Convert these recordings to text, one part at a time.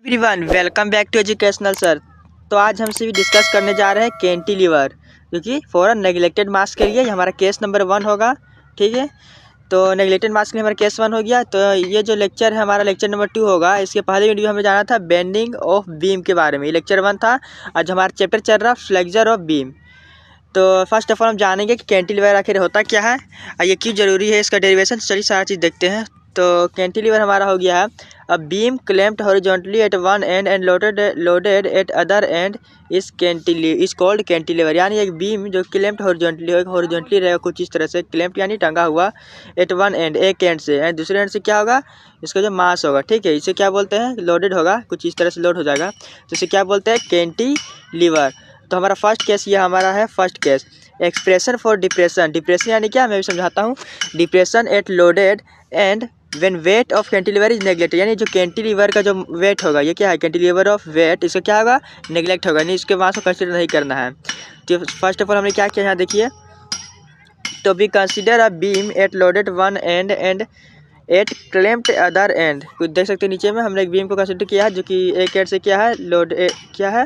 Everyone welcome back to educational sir. तो आज हम सभी डिस्कस करने जा रहे हैं कैंटिलीवर, जो कि फॉर नेगलेक्टेड मास के लिए हमारा केस नंबर 1 होगा। ठीक है, तो नेगलेक्टेड मास के लिए हमारा केस 1 हो गया। तो ये जो लेक्चर है हमारा लेक्चर नंबर 2 होगा। इसके पहले वीडियो हमें जाना था बेंडिंग ऑफ बीम के बारे में, ये लेक्चर 1 था। आज हमारा चैप्टर चल रहा है फ्लेक्चर ऑफ बीम। तो फर्स्ट ऑफ ऑल हम जानेंगे कि कैंटिलीवर आखिर होता क्या है और ये क्यों ज़रूरी है, इसका डेरिवेशन। चलिए सारा चीज़ देखते हैं। तो कैंटिलीवर हमारा हो गया है a beam clamped horizontally at one end and loaded at other end is called cantilever. यानी एक बीम जो क्लैम्प्ड हॉरिजॉन्टली रहेगा कुछ इस तरह से, क्लैम्प्ड यानी टंगा हुआ, एट वन एंड एक एंड से, एंड दूसरे एंड से क्या होगा, इसका जो मास होगा, ठीक है, इसे क्या बोलते हैं, लोडेड होगा, कुछ इस तरह से लोड हो जाएगा, तो इसे क्या बोलते हैं, कैंटिलीवर। तो हमारा फर्स्ट केस ये हमारा है first case. Expression for depression, depression यानी क्या, मैं भी समझाता हूँ। Depression at loaded end when weight of cantilever is neglected, यानी जो कैंटिलीवर का जो वेट होगा, ये क्या है, कैंटिलीवर ऑफ वेट, इसका क्या होगा, नेगलेक्ट होगा, यानी इसके मास को कंसिडर नहीं करना है। तो फर्स्ट ऑफ ऑल हमने क्या किया, यहाँ देखिए, तो we consider a beam at loaded one end at clamped other end. कुछ देख सकते हैं नीचे में, हमने एक बीम को कंसिडर किया है जो कि एक एंड से क्या है, क्या है,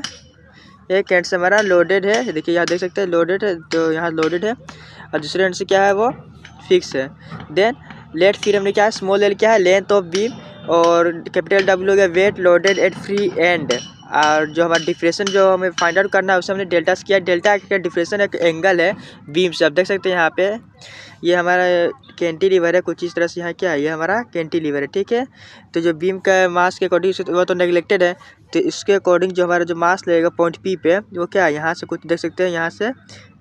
एक एंड से हमारा लोडेड है। देखिए यहाँ देख सकते हैं लोडेड है, तो यहाँ लोडेड है, और दूसरे एंड से क्या है, वो फिक्स है। देन लेट, फिर हमने क्या है, स्मॉल एल क्या है, लेंथ ऑफ बीम, और कैपिटल डब्ल्यू हो गया weight loaded at free end. और जो हमारा डिफ्रेशन जो हमें फाइंड आउट करना है उसे हमने डेल्टा से किया। डेल्टा का डिफ्रेशन एक एंगल है बीम से। आप देख सकते हैं यहाँ पे, ये हमारा कैंटिलीवर है कुछ इस तरह से, यहाँ क्या है, ये हमारा कैंटिलीवर है, ठीक है। तो जो बीम का मास के अकॉर्डिंग वो तो नेगलेक्टेड है, तो इसके अकॉर्डिंग जो हमारा जो मास लगेगा पॉइंट पी पे, वो क्या है, यहाँ से कुछ देख सकते हैं, यहाँ से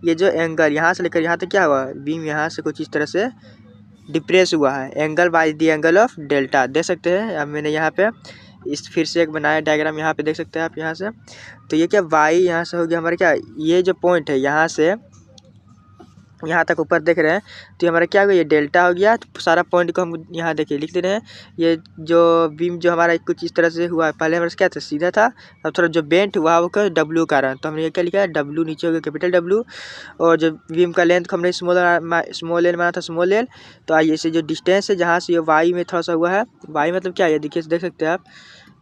ये जो एंगल यहाँ से लेकर यहाँ तक क्या हुआ, बीम यहाँ से कुछ इस तरह से डिप्रेस हुआ है, angle by the angle of delta. देख सकते हैं, अब मैंने यहाँ पे इस फिर से एक बनाया डायग्राम, यहाँ पे देख सकते हैं आप, यहाँ से तो ये क्या वाई यहाँ से हो गया हमारा क्या, ये जो पॉइंट है यहाँ से यहाँ तक ऊपर देख रहे हैं, तो हमारा क्या हो गया, ये डेल्टा हो गया। तो सारा पॉइंट को हम यहाँ देखिए लिख दे रहे हैं। ये जो बीम जो हमारा कुछ इस तरह से हुआ है, पहले हमारा क्या था, सीधा था, अब थोड़ा जो बेंट हुआ वो क्या, डब्ल्यू का रहा, तो हमने ये क्या लिखा है, डब्ल्यू नीचे हो गया कैपिटल डब्ल्यू। और जो बीम का लेंथ को हमने स्मॉल एल माना था, स्मॉल एल। तो आइए से जो डिस्टेंस है जहाँ से ये वाई में थोड़ा सा हुआ है, वाई मतलब क्या है, देखिए देख सकते हैं आप,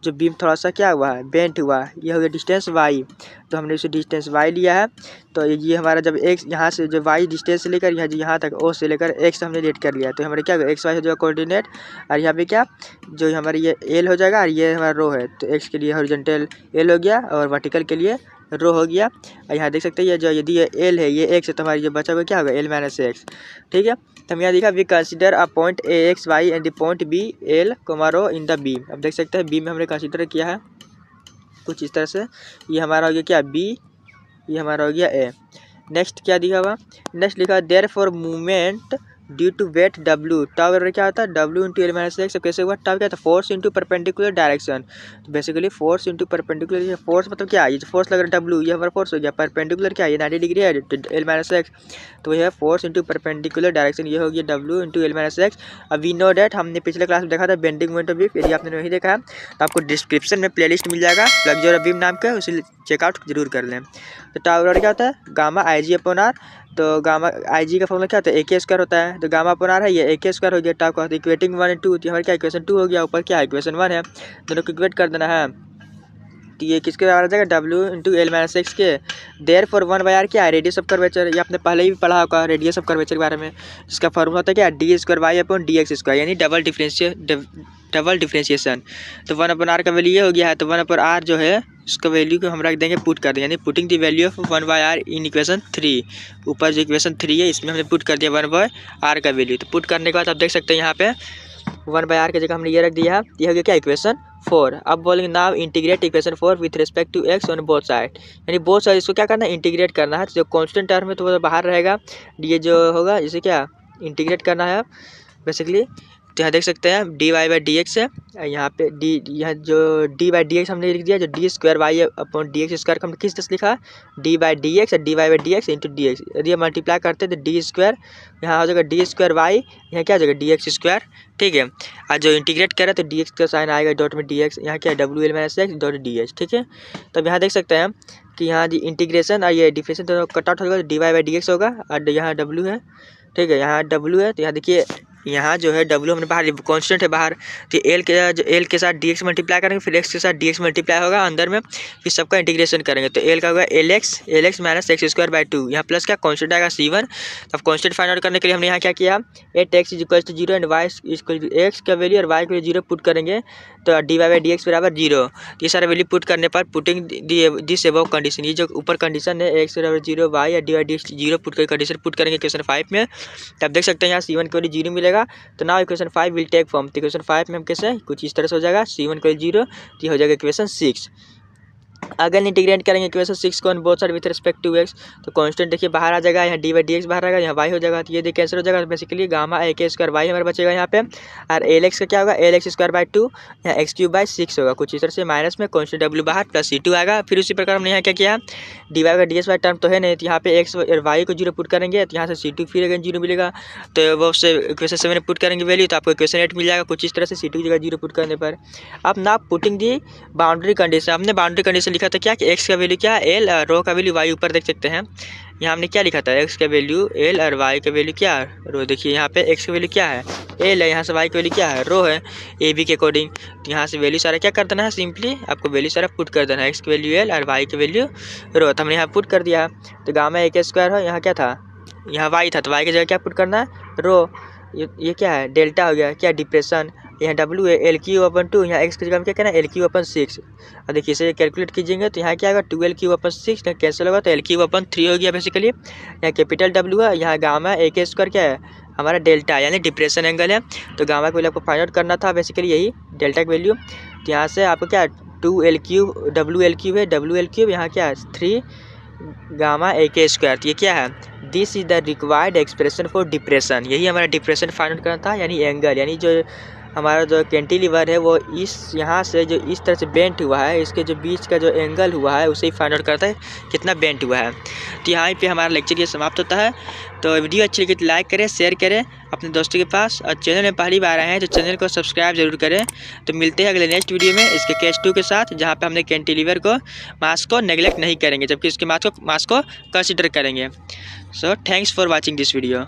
जो बीम थोड़ा सा क्या हुआ है, बेंट हुआ है, ये हो गया डिस्टेंस वाई। तो हमने इसे डिस्टेंस वाई लिया है। तो ये हमारा जब एक्स यहाँ से जो वाई डिस्टेंस से लेकर यहाँ तक ओ से लेकर एक्स हमने रेट कर लिया, तो हमारे क्या एक्स वाई हो जाएगा कोऑर्डिनेट, और यहाँ पे क्या जो हमारी ये एल हो जाएगा, और ये हमारा रो है, तो एक्स के लिए हॉरिजॉन्टल एल हो गया और वर्टिकल के लिए रो हो गया। और यहाँ देख सकते हैं, ये जो यदि ये एल है, ये एक्स है, तो हमारी जो बचा हुआ क्या होगा, एल माइनस एक्स, ठीक है। तो हम यहाँ देखा, we consider a point A X Y and the point B L row in the beam. अब देख सकते हैं बीम में हमने कंसिडर किया है कुछ इस तरह से, ये हमारा हो गया क्या, बी, ये हमारा हो गया ए। नेक्स्ट क्या दिखा हुआ, नेक्स्ट लिखा therefore movement due to weight W, tau बराबर क्या होता है, W into L minus X. कैसे हुआ, टाउ क्या था, फोर्स इंटू परपेंडिकुलर डायरेक्शन। तो basically force into perpendicular, force मतलब क्या, ये जो फोर्स लग रहा है डब्ल्यू, ये हमारा फोर्स हो गया, परपेंडिकुलर क्या है, ये 90 डिग्री है, एल माइनस एक्स, तो यह फोर्स इंटू परपेंडिकुलर डायरेक्शन, ये हो गया W into L minus x. अब वी नो डेट, हमने पिछले क्लास में देखा था बेंडिंग मोमेंट ऑफ बीम। यदि आपने नहीं देखा है तो आपको डिस्क्रिप्शन में प्लेलिस्ट मिल जाएगा फ्लेक्चर ऑफ बीम नाम का, उसे चेकआउट जरूर कर लें। तो टाउ बराबर क्या होता है, gamma I G upon R. तो गामा आई जी का फॉर्मूला क्या होता है, ए के स्क्वायर होता है, तो गामा अपॉन आर है, ये ए के स्क्वायर हो गया, टाउ का इक्वेटिंग 1 और 2, तो हमारे क्या इक्वेशन 2 हो गया, ऊपर क्या इक्वेशन 1 है, दोनों को इक्वेट कर देना है। तो ये किसके बराबर आ जाएगा, W into L minus x के। देयर फॉर 1/r क्या है, रेडियस ऑफ कर्वेचर, ये आपने पहले ही पढ़ा होगा रेडियस ऑफ कर्वेचर के बारे में। इसका फॉर्मूला होता है क्या, D square Y upon D X square, यानी डबल डिफ्रेंशिएशन। तो 1/r का वैल्यू ये हो गया है, तो 1/r जो है उसका वैल्यू को हम रख देंगे, पुट कर देंगे, यानी putting the value of 1/r in equation 3। ऊपर जो इक्वेशन 3 है इसमें हमने पुट कर दिया 1/r का वैल्यू। तो पुट करने के बाद आप देख सकते हैं यहाँ पे 1/r की जगह हमने ये रख दिया है, ये हो गया क्या, इक्वेशन 4। अब बोलेंगे now integrate equation 4 with respect to X on both side, यानी बोथ साइड इसको क्या करना है, इंटीग्रेट करना है। तो जो कांस्टेंट टर्म है तो वो बाहर रहेगा, ये जो होगा इसे क्या इंटीग्रेट करना है बेसिकली। तो यहाँ देख सकते हैं D Y by D X है, यहाँ पे डी, यहाँ जो डी बाई डी एक्स हमने लिख दिया, जो D square Y upon D X square का हमने किस तरह से लिखा, डी बाई डी एक्स और D Y by D X into D X. यदि हम मल्टीप्लाई करते हैं तो डी स्क्वायर यहाँ हो जाएगा डी स्क्वायर वाई, यहाँ क्या हो जाएगा डी एक्स स्क्वायर, ठीक है। और जो इंटीग्रेट करें तो डी एक्स का साइन आएगा डॉट में डी एक्स, यहाँ क्या W L minus x dot D H, ठीक है। तो अब यहाँ देख सकते हैं कि यहाँ इंटीग्रेशन और ये डिफरेंशिएशन तो कट आउट होगा, D Y by D X होगा, और यहाँ डब्ल्यू है, ठीक है, यहाँ डब्ल्यू है, तो यहाँ देखिए यहाँ जो है W हमने बाहर कांस्टेंट है बाहर, तो एल के साथ dx मल्टीप्लाई करेंगे, फिर x के साथ dx मल्टीप्लाई होगा अंदर में, फिर सबका इंटीग्रेशन करेंगे तो एल का होगा L x minus x square by 2। यहाँ प्लस क्या कांस्टेंट आएगा C1। अब कांस्टेंट फाइंड आउट करने के लिए हमने यहाँ क्या किया, 8x is equal to 0 and y equal to X का वैल्यू और y को 0 पुट करेंगे तो dy बाई dx बराबर 0। ये सारा वैल्यू पुट करने पर पुटिंग दिस अबव कंडीशन, ये जो ऊपर कंडीशन है x बराबर 0 y या dy बाई dx 0 पुट कर कंडीशन पुट करेंगे इक्वेशन 5 में, तब देख सकते हैं यहाँ C1 की वैल्यू 0 मिलेगा। तो now equation 5 will take form, तो इक्वेशन 5 में हम कैसे कुछ इस तरह से हो जाएगा, C1 की वैल्यू 0, तो ये हो जाएगा इक्वेशन 6। अगर इंटीग्रेट करेंगे इक्वेशन 6 को on both side with respect to x, तो कांस्टेंट देखिए बाहर आ जाएगा, यहाँ डी बाई डी एक्स बाहर आएगा, यहाँ y हो जाएगा, तो ये देखिए कैंसिल हो जाएगा। बेसिकली गामा ए के स्क्वायर वाई हमारा बचेगा यहाँ पे, और एल एक्स का क्या होगा, एल एक्स स्क्वायर बाई 2, यहाँ एक्स क्यूब बाई 6 होगा कुछ इस तरह से, माइनस में कांस्टेंट w बाहर प्लस C2 आएगा। फिर उसी प्रकार हमने यहाँ क्या किया, डी वाई का डी एक्स वाई टर्म तो है नहीं, तो यहाँ पे एक्स और वाई को 0 पुट करेंगे, तो यहाँ से C2 फिर अगेन 0 मिलेगा, तो वो उससे इक्वेशन 7 में पुट करेंगे वैल्यू, तो आपको इक्वेशन 8 मिल जाएगा कुछ इस तरह से, C2 की जगह 0 पुट करने पर। अब ना पुटिंग दी बाउंड्री कंडीशन, हमने बाउंड्री कंडीशन लिखा था क्या कि एक्स का वैल्यू क्या है एल और रो का वैल्यू वाई, ऊपर देख सकते हैं यहाँ हमने क्या लिखा था, एक्स का वैल्यू एल और वाई का वैल्यू क्या है रो। देखिए यहाँ पे एक्स का वैल्यू क्या है एल है, यहाँ से वाई का वैल्यू क्या है रो है ए बी के अकॉर्डिंग। तो यहाँ से वैल्यू सारा क्या कर देना है, सिंपली आपको वैल्यू सारा पुट कर देना है, एक्स की वैल्यू एल और वाई की वैल्यू रो, तो हमने यहाँ पुट कर दिया। तो गामा ए के स्क्वायर है, यहाँ क्या था, यहाँ वाई था, तो वाई की जगह क्या पुट करना है रो, ये क्या है डेल्टा हो गया, क्या डिप्रेशन, यहाँ W है एल क्यू अपन 2, यहाँ x की जगह में क्या कहना है एल क्यू अपन 6। और देखिए इसे कैलकुलेट कीजिएगा तो यहाँ क्या आएगा 12 क्यू अपन 6, यहाँ कैंसिल होगा तो एल क्यू अपन 3 हो गया बेसिकली। यहाँ कैपिटल W है, यहाँ गामा ए के स्क्वायर क्या है हमारा डेल्टा यानी डिप्रेशन एंगल है, तो गामा की वैल्यू आपको फाइंड आउट करना था बेसिकली यही डेल्टा की वैल्यू। तो यहाँ से आपको क्या 2 L Q W L Q है, W L क्यूब यहाँ क्या है 3 गामा ए के स्क्वायर, तो ये क्या है this is the required expression for depression, यही हमारा डिप्रेशन फाइंड आउट करना था, यानी एंगल, यानी जो हमारा जो कैंटिलीवर है वो इस यहाँ से जो इस तरह से बेंट हुआ है, इसके जो बीच का जो एंगल हुआ है उसे ही फाइंड आउट करता है कितना बेंट हुआ है। तो यहाँ पे हमारा लेक्चर ये समाप्त होता है। तो वीडियो अच्छी लगी तो लाइक करें, शेयर करें अपने दोस्तों के पास, और चैनल में पहली बार आए हैं तो चैनल को सब्सक्राइब जरूर करें। तो मिलते हैं अगले नेक्स्ट वीडियो में इसके केस 2 के साथ, जहाँ पे हमने कैंटिलीवर को मास को नेगलेक्ट नहीं करेंगे, जबकि इसके मास को कंसिडर करेंगे। So thanks for watching this video.